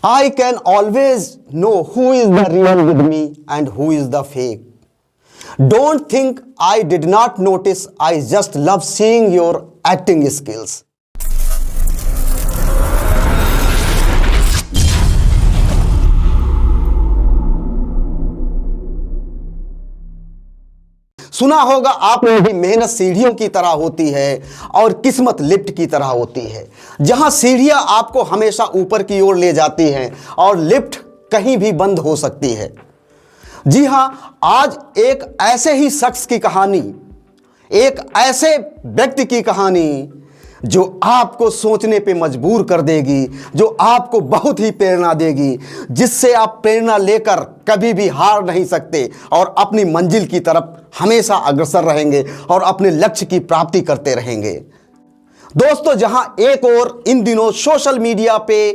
I can always know who is the real with me and who is the fake. Don't think I did not notice. I just love seeing your acting skills. सुना होगा आपने भी, मेहनत सीढ़ियों की तरह होती है और किस्मत लिफ्ट की तरह होती है। जहां सीढ़ियां आपको हमेशा ऊपर की ओर ले जाती हैं और लिफ्ट कहीं भी बंद हो सकती है। जी हां, आज एक ऐसे ही शख्स की कहानी, एक ऐसे व्यक्ति की कहानी जो आपको सोचने पे मजबूर कर देगी, जो आपको बहुत ही प्रेरणा देगी, जिससे आप प्रेरणा लेकर कभी भी हार नहीं सकते और अपनी मंजिल की तरफ हमेशा अग्रसर रहेंगे और अपने लक्ष्य की प्राप्ति करते रहेंगे। दोस्तों, जहां एक ओर इन दिनों सोशल मीडिया पे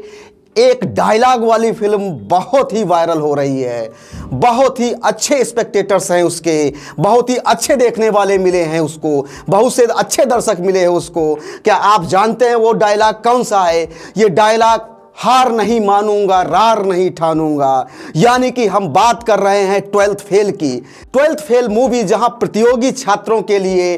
एक डायलॉग वाली फिल्म बहुत ही वायरल हो रही है, बहुत ही अच्छे स्पेक्टेटर्स हैं उसके, बहुत ही अच्छे देखने वाले मिले हैं उसको, बहुत से अच्छे दर्शक मिले हैं उसको। क्या आप जानते हैं वो डायलॉग कौन सा है? ये डायलॉग हार नहीं मानूंगा, रार नहीं ठानूंगा। यानी कि हम बात कर रहे हैं 12th फेल की। 12th फेल मूवी जहां प्रतियोगी छात्रों के लिए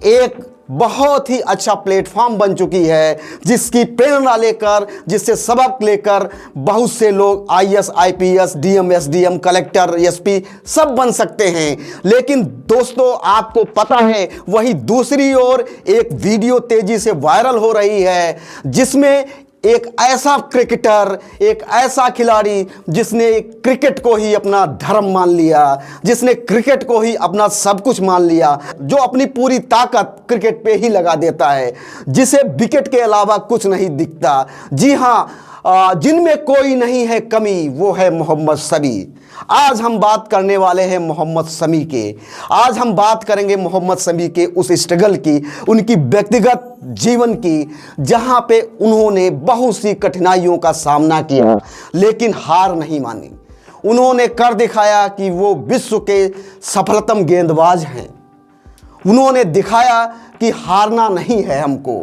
एक बहुत ही अच्छा प्लेटफॉर्म बन चुकी है, जिसकी प्रेरणा लेकर, जिससे सबक लेकर बहुत से लोग IAS, IPS, DM, SDM, collector, SP सब बन सकते हैं। लेकिन दोस्तों, आपको पता है वही दूसरी ओर एक वीडियो तेजी से वायरल हो रही है, जिसमें एक ऐसा क्रिकेटर, एक ऐसा खिलाड़ी जिसने क्रिकेट को ही अपना धर्म मान लिया, जिसने क्रिकेट को ही अपना सब कुछ मान लिया, जो अपनी पूरी ताकत क्रिकेट पे ही लगा देता है, जिसे विकेट के अलावा कुछ नहीं दिखता। जी हाँ, जिनमें कोई नहीं है कमी, वो है मोहम्मद शमी। आज हम बात करने वाले हैं मोहम्मद शमी के। आज हम बात करेंगे मोहम्मद शमी के उस स्ट्रगल की, उनकी व्यक्तिगत जीवन की, जहां पे उन्होंने बहुत सी कठिनाइयों का सामना किया लेकिन हार नहीं मानी। उन्होंने कर दिखाया कि वो विश्व के सफलतम गेंदबाज हैं। उन्होंने दिखाया कि हारना नहीं है हमको,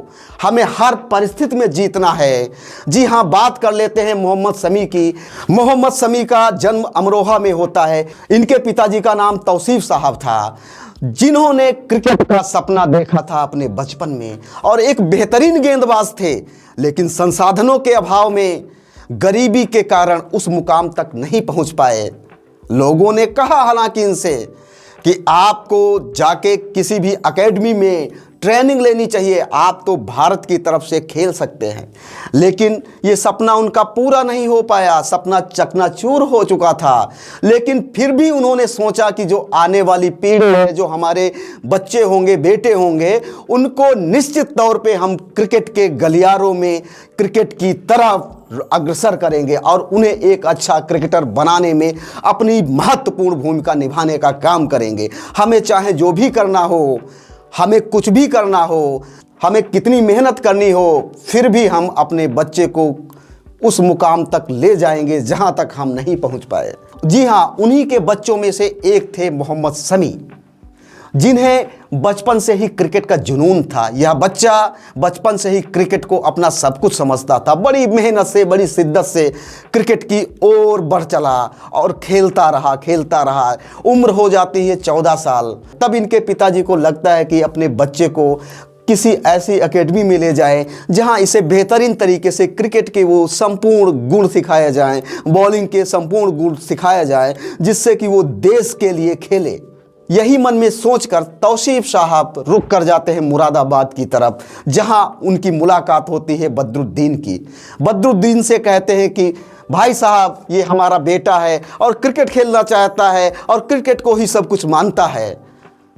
हमें हर परिस्थिति में जीतना है। जी हाँ, बात कर लेते हैं मोहम्मद शमी की। मोहम्मद शमी का जन्म अमरोहा में होता है। इनके पिताजी का नाम तौसीफ साहब था, जिन्होंने क्रिकेट का सपना देखा था अपने बचपन में और एक बेहतरीन गेंदबाज थे, लेकिन संसाधनों के अभाव में, गरीबी के कारण उस मुकाम तक नहीं पहुंच पाए। लोगों ने कहा हालांकि इनसे कि आपको जाके किसी भी एकेडमी में ट्रेनिंग लेनी चाहिए, आप तो भारत की तरफ से खेल सकते हैं। लेकिन ये सपना उनका पूरा नहीं हो पाया, सपना चकनाचूर हो चुका था। लेकिन फिर भी उन्होंने सोचा कि जो आने वाली पीढ़ी है, जो हमारे बच्चे होंगे, बेटे होंगे, उनको निश्चित तौर पे हम क्रिकेट के गलियारों में क्रिकेट की तरफ अग्रसर करेंगे और उन्हें एक अच्छा क्रिकेटर बनाने में अपनी महत्वपूर्ण भूमिका निभाने का काम करेंगे। हमें चाहे जो भी करना हो, हमें कुछ भी करना हो, हमें कितनी मेहनत करनी हो, फिर भी हम अपने बच्चे को उस मुकाम तक ले जाएंगे जहां तक हम नहीं पहुंच पाए। जी हां, उन्हीं के बच्चों में से एक थे मोहम्मद शमी, जिन्हें बचपन से ही क्रिकेट का जुनून था। यह बच्चा बचपन से ही क्रिकेट को अपना सब कुछ समझता था। बड़ी मेहनत से, बड़ी शिद्दत से क्रिकेट की ओर बढ़ चला और खेलता रहा। उम्र हो जाती है 14 साल। तब इनके पिताजी को लगता है कि अपने बच्चे को किसी ऐसी एकेडमी में ले जाए जहां इसे बेहतरीन तरीके से क्रिकेट के वो संपूर्ण गुण सिखाए जाएं, बॉलिंग के संपूर्ण गुण सिखाया जाए, जिससे कि वो देश के लिए खेले। यही मन में सोचकर तौसीफ साहब रुक कर जाते हैं मुरादाबाद की तरफ, जहां उनकी मुलाकात होती है बदरुद्दीन की। बदरुद्दीन से कहते हैं कि भाई साहब, ये हमारा बेटा है और क्रिकेट खेलना चाहता है और क्रिकेट को ही सब कुछ मानता है।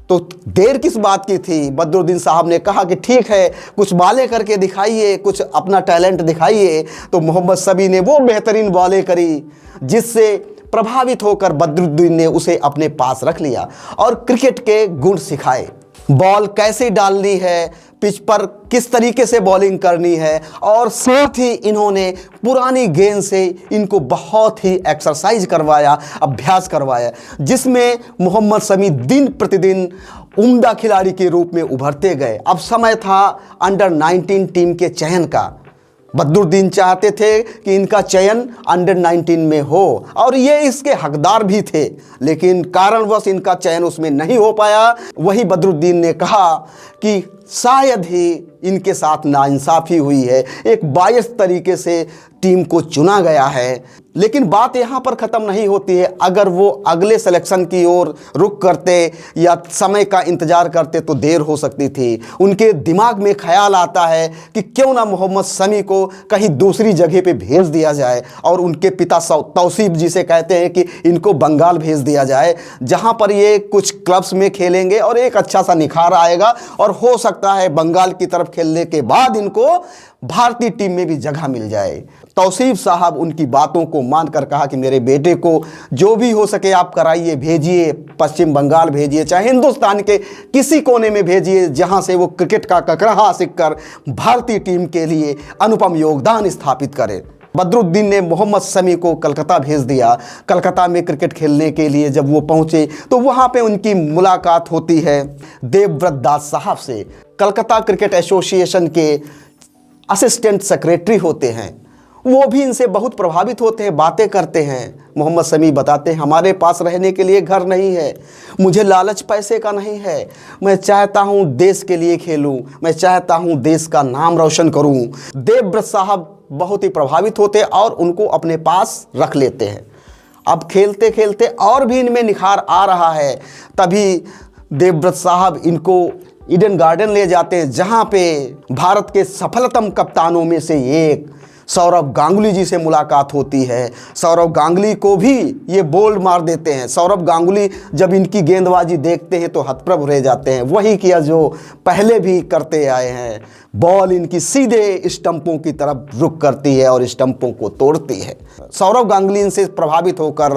तो देर किस बात की थी? बदरुद्दीन साहब ने कहा कि ठीक है, कुछ बॉलें करके दिखाइए, कुछ अपना टैलेंट दिखाइए। तो मोहम्मद शमी ने वो बेहतरीन बॉलें करी, जिससे प्रभावित होकर बदरुद्दीन ने उसे अपने पास रख लिया और क्रिकेट के गुण सिखाए। बॉल कैसे डालनी है, पिच पर किस तरीके से बॉलिंग करनी है, और साथ ही इन्होंने पुरानी गेंद से इनको बहुत ही एक्सरसाइज करवाया, अभ्यास करवाया, जिसमें मोहम्मद शमी दिन प्रतिदिन उम्दा खिलाड़ी के रूप में उभरते गए। अब समय था अंडर 19 टीम के चयन का। बदरुद्दीन चाहते थे कि इनका चयन अंडर 19 में हो और ये इसके हकदार भी थे, लेकिन कारणवश इनका चयन उसमें नहीं हो पाया। वही बदरुद्दीन ने कहा कि शायद ही इनके साथ नाइंसाफ़ी हुई है, एक बायस तरीके से टीम को चुना गया है। लेकिन बात यहाँ पर ख़त्म नहीं होती है। अगर वो अगले सिलेक्शन की ओर रुख करते या समय का इंतज़ार करते तो देर हो सकती थी। उनके दिमाग में ख्याल आता है कि क्यों ना मोहम्मद शमी को कहीं दूसरी जगह पे भेज दिया जाए, और उनके पिता तौसीफ जी से कहते हैं कि इनको बंगाल भेज दिया जाए, जहाँ पर ये कुछ क्लब्स में खेलेंगे और एक अच्छा सा निखार आएगा, और हो सकता है बंगाल की तरफ खेलने के बाद इनको भारतीय टीम में भी जगह मिल जाए। तौसीफ साहब उनकी बातों को मानकर कहा कि मेरे बेटे को जो भी हो सके आप कराइए, भेजिए, पश्चिम बंगाल भेजिए, चाहे हिंदुस्तान के किसी कोने में भेजिए, जहां से वो क्रिकेट का ककड़हा सीखकर भारतीय टीम के लिए अनुपम योगदान स्थापित करे। बदरुद्दीन ने मोहम्मद शमी को कलकत्ता भेज दिया। कलकत्ता में क्रिकेट खेलने के लिए जब वो पहुंचे तो वहां पे उनकी मुलाकात होती है देवव्रत दास साहब से। कलकत्ता क्रिकेट एसोसिएशन के असिस्टेंट सेक्रेटरी होते हैं, वो भी इनसे बहुत प्रभावित होते हैं, बातें करते हैं। मोहम्मद शमी बताते हैं हमारे पास रहने के लिए घर नहीं है, मुझे लालच पैसे का नहीं है, मैं चाहता हूँ देश के लिए खेलूँ, मैं चाहता हूँ देश का नाम रोशन करूँ। देवव्रत साहब बहुत ही प्रभावित होते और उनको अपने पास रख लेते हैं। अब खेलते खेलते और भी इनमें निखार आ रहा है, तभी देवव्रत साहब इनको ईडन गार्डन ले जाते हैं, जहाँ पे भारत के सफलतम कप्तानों में से एक सौरव गांगुली जी से मुलाकात होती है। सौरव गांगुली को भी ये बोल्ड मार देते हैं। सौरव गांगुली जब इनकी गेंदबाजी देखते हैं तो हतप्रभ रह जाते हैं। वही किया जो पहले भी करते आए हैं, बॉल इनकी सीधे स्टंपों की तरफ रुख करती है और स्टंपों को तोड़ती है। सौरव गांगुली इनसे प्रभावित होकर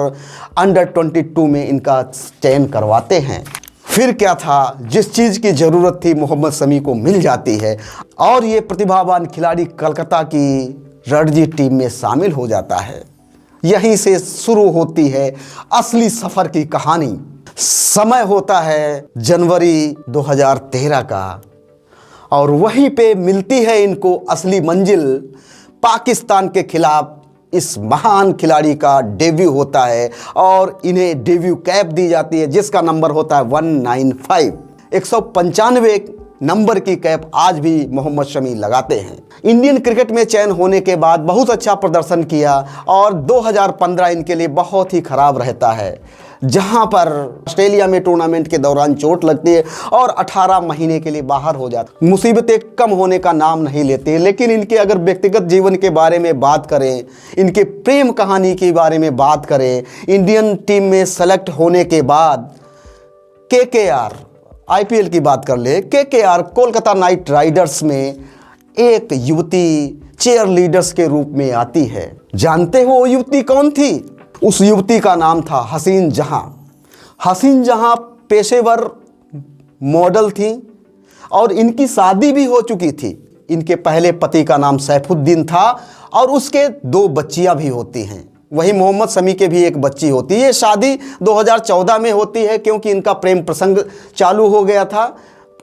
अंडर 22 में इनका चयन करवाते हैं। फिर क्या था, जिस चीज़ की ज़रूरत थी मोहम्मद शमी को मिल जाती है और ये प्रतिभावान खिलाड़ी कलकत्ता की रणजी टीम में शामिल हो जाता है। यहीं से शुरू होती है असली सफ़र की कहानी। समय होता है जनवरी 2013 का और वहीं पे मिलती है इनको असली मंजिल। पाकिस्तान के खिलाफ इस महान खिलाड़ी का डेब्यू होता है और इन्हें डेब्यू कैप दी जाती है जिसका नंबर होता है 195। 195 नंबर की कैप आज भी मोहम्मद शमी लगाते हैं। इंडियन क्रिकेट में चयन होने के बाद बहुत अच्छा प्रदर्शन किया और 2015 इनके लिए बहुत ही ख़राब रहता है, जहां पर ऑस्ट्रेलिया में टूर्नामेंट के दौरान चोट लगती है और 18 महीने के लिए बाहर हो जाते। मुसीबतें कम होने का नाम नहीं लेते। लेकिन इनके अगर व्यक्तिगत जीवन के बारे में बात करें, इनके प्रेम कहानी के बारे में बात करें, इंडियन टीम में सेलेक्ट होने के बाद KKR IPL की बात कर ले, KKR कोलकाता नाइट राइडर्स में एक युवती चेयर लीडर्स के रूप में आती है। जानते हो वो युवती कौन थी? उस युवती का नाम था हसीन जहां। हसीन जहां पेशेवर मॉडल थी और इनकी शादी भी हो चुकी थी। इनके पहले पति का नाम सैफुद्दीन था और उसके 2 बच्चियां भी होती हैं। वही मोहम्मद शमी के भी एक बच्ची होती है। ये शादी 2014 में होती है क्योंकि इनका प्रेम प्रसंग चालू हो गया था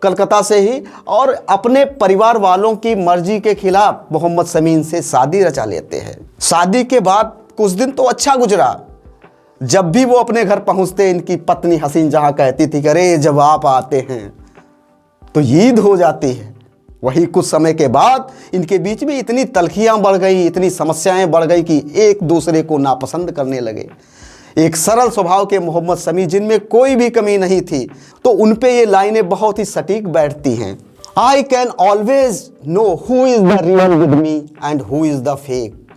कलकत्ता से ही, और अपने परिवार वालों की मर्जी के खिलाफ मोहम्मद शमी इनसे शादी रचा लेते हैं। शादी के बाद कुछ दिन तो अच्छा गुजरा। जब भी वो अपने घर पहुंचते इनकी पत्नी हसीन जहां कहती थी कि अरे जब आप आते हैं तो ईद हो जाती है। वही कुछ समय के बाद इनके बीच में इतनी तल्खियां बढ़ गई, इतनी समस्याएं बढ़ गई कि एक दूसरे को नापसंद करने लगे। एक सरल स्वभाव के मोहम्मद शमी जिनमें कोई भी कमी नहीं थी, तो उन पे ये लाइनें बहुत ही सटीक बैठती हैं। I can always know who is the real with me and who is the fake.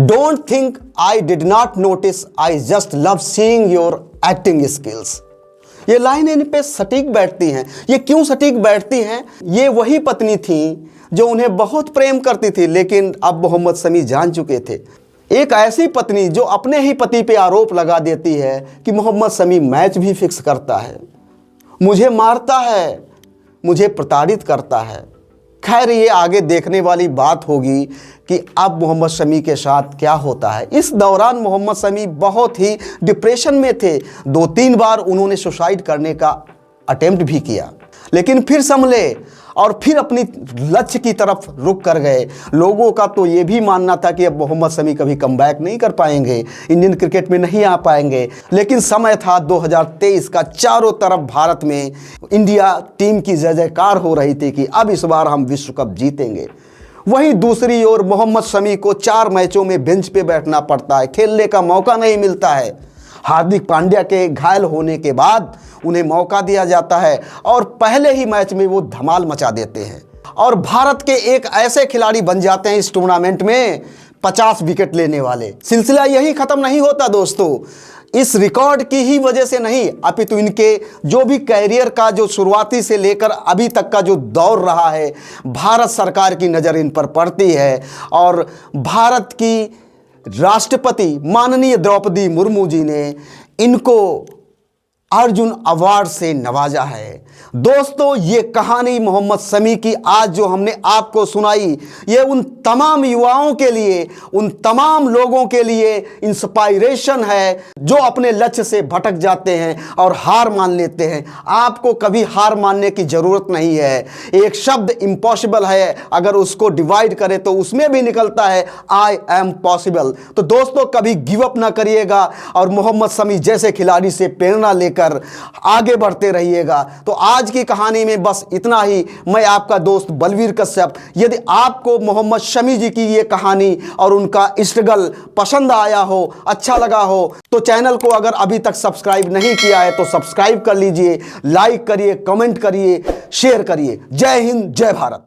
Don't think I did not notice, I just love seeing your acting skills. ये लाइनें इन पे सटीक बैठती हैं। ये क्यों सटीक बैठती हैं? ये वही पत्नी थी जो उन्हें बहुत प्रेम करती थी, लेकिन अब मोहम्मद शमी जान चुके थे। एक ऐसी पत्नी जो अपने ही पति पे आरोप लगा देती है कि मोहम्मद शमी मैच भी फिक्स करता है, मुझे मारता है, मुझे प्रताड़ित करता है। खैर ये आगे देखने वाली बात होगी कि अब मोहम्मद शमी के साथ क्या होता है। इस दौरान मोहम्मद शमी बहुत ही डिप्रेशन में थे। 2-3 बार उन्होंने सुसाइड करने का अटेम्प्ट भी किया, लेकिन फिर संभले और फिर अपनी लक्ष्य की तरफ रुक कर गए। लोगों का तो ये भी मानना था कि अब मोहम्मद शमी कभी कमबैक नहीं कर पाएंगे, इंडियन क्रिकेट में नहीं आ पाएंगे, लेकिन समय था 2023 का। चारों तरफ भारत में इंडिया टीम की जय जयकार हो रही थी कि अब इस बार हम विश्व कप जीतेंगे। वहीं दूसरी ओर मोहम्मद शमी को 4 मैचों में बेंच पे बैठना पड़ता है, खेलने का मौका नहीं मिलता है। हार्दिक पांड्या के घायल होने के बाद उन्हें मौका दिया जाता है और पहले ही मैच में वो धमाल मचा देते हैं और भारत के एक ऐसे खिलाड़ी बन जाते हैं इस टूर्नामेंट में 50 विकेट लेने वाले। सिलसिला यही खत्म नहीं होता दोस्तों, इस रिकॉर्ड की ही वजह से नहीं, अपितु इनके जो भी कैरियर का जो शुरुआती से लेकर अभी तक का जो दौर रहा है, भारत सरकार की नज़र इन पर पड़ती है और भारत की राष्ट्रपति माननीय द्रौपदी मुर्मू जी ने इनको अर्जुन अवार्ड से नवाजा है। दोस्तों, ये कहानी मोहम्मद शमी की आज जो हमने आपको सुनाई, ये उन तमाम युवाओं के लिए, उन तमाम लोगों के लिए इंस्पायरेशन है जो अपने लक्ष्य से भटक जाते हैं और हार मान लेते हैं। आपको कभी हार मानने की ज़रूरत नहीं है। एक शब्द इम्पॉसिबल है, अगर उसको डिवाइड करें तो उसमें भी निकलता है आई एम पॉसिबल। तो दोस्तों, कभी गिव अप ना करिएगा और मोहम्मद शमी जैसे खिलाड़ी से प्रेरणा लेकर आगे बढ़ते रहिएगा। तो आज की कहानी में बस इतना ही। मैं आपका दोस्त बलवीर कश्यप। यदि आपको मोहम्मद शमी जी की ये कहानी और उनका स्ट्रगल पसंद आया हो, अच्छा लगा हो, तो चैनल को अगर अभी तक सब्सक्राइब नहीं किया है तो सब्सक्राइब कर लीजिए, लाइक करिए, कमेंट करिए, शेयर करिए। जय हिंद, जय भारत।